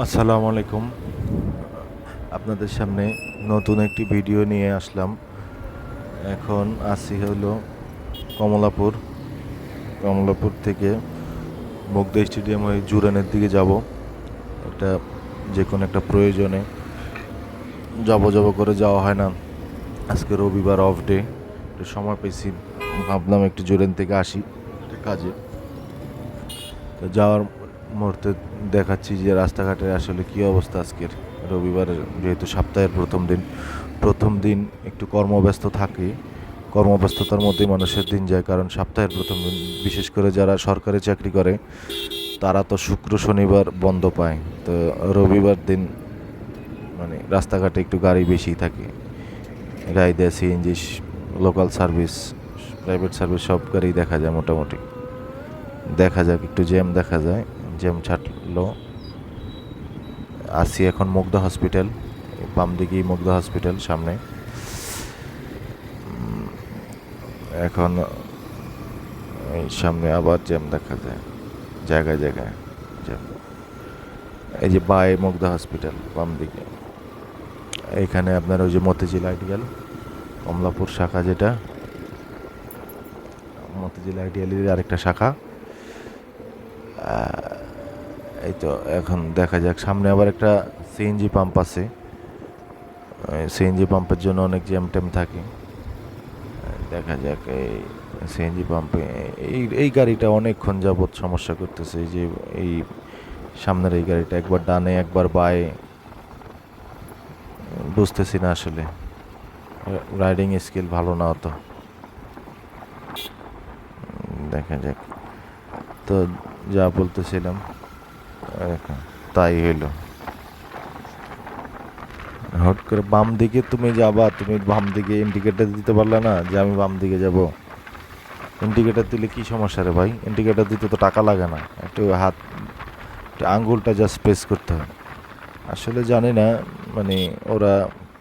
আসসালামু আলাইকুম। আপনাদের সামনে নতুন একটি ভিডিও নিয়ে আসলাম। এখন আছি হলো কমলাপুর। কমলাপুর থেকে মুগদা স্টেডিয়াম হয়ে জুরানের দিকে যাব। একটা যে কোনো একটা প্রয়োজনে যাব করে যাওয়া হয় না। আজকে রবিবার অফ ডে, একটু সময় পেয়েছি, ভাবলাম একটু জুরান থেকে আসি একটা কাজে। তো যাওয়ার মুহূর্তে দেখাচ্ছি যে রাস্তাঘাটের আসলে কী অবস্থা আজকের রবিবারের, যেহেতু সপ্তাহের প্রথম দিন একটু কর্মব্যস্ত থাকে। কর্মব্যস্ততার মধ্যেই মানুষের দিন যায়, কারণ সপ্তাহের প্রথম দিন, বিশেষ করে যারা সরকারি চাকরি করে তারা তো শুক্র শনিবার বন্ধ পায়। তো রবিবার দিন মানে রাস্তাঘাটে একটু গাড়ি বেশি থাকে, রাইডে CNG, local service, private service সব গাড়ি দেখা যায় মোটামুটি। দেখা যাক, একটু জ্যাম দেখা যায়, জ্যাম ছাড়লো। আসি এখন মুগদা হসপিটাল, বাম দিকেই মুগদা হসপিটাল সামনে। এখন এই সামনে আবার জ্যাম দেখা যায়, জায়গায় জায়গায় জ্যাম। এই যে বাই মুগদা হসপিটাল বাম দিকে, এখানে আপনার ওই যে মতিঝিল আইডিয়াল কমলাপুর শাখা, যেটা মতিঝিল আইডিয়ালের আরেকটা শাখা। এই তো এখন দেখা যাক, সামনে আবার একটা সিএনজি পাম্প আছে। সিএনজি পাম্পের জন্য অনেক জ্যাম ট্যাম থাকে। দেখা যাক, এই সিএনজি পাম্পে এই গাড়িটা অনেকক্ষণ যাবৎ সমস্যা করতেছে। এই যে এই সামনের এই গাড়িটা একবার ডানে একবার বায়ে, বুঝতেছি না আসলে, রাইডিং স্কিল ভালো না অত। দেখা যাক। তো যা বলতেছিলাম তাই হইলো। হট করে বাম দিকে তুমি যাবা, তুমি বাম দিকে ইন্ডিকেটার দিতে পারলে না যে আমি বাম দিকে যাব। ইন্ডিকেটার দিলে কি সমস্যা রে ভাই? ইন্ডিকেটার দিতে তো টাকা লাগে না, একটু হাত, একটু আঙ্গুলটা জাস্ট প্রেস করতে হয়। আসলে জানি না মানে ওরা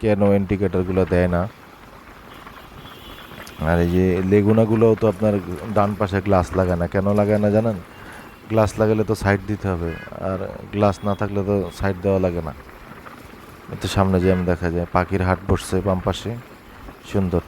কেন ইন্ডিকেটারগুলো দেয় না। আর এই যে লেগুনাগুলোও তো আপনার ডান পাশে গ্লাস লাগায় না, কেন লাগায় না জানেন? গ্লাস লাগালে তো সাইড দিতে হবে, আর গ্লাস না থাকলে তো সাইড দেওয়া লাগে না। এতে সামনে জ্যাম দেখা যায়। পাখির হাট বসছে বাম পাশে, সুন্দর।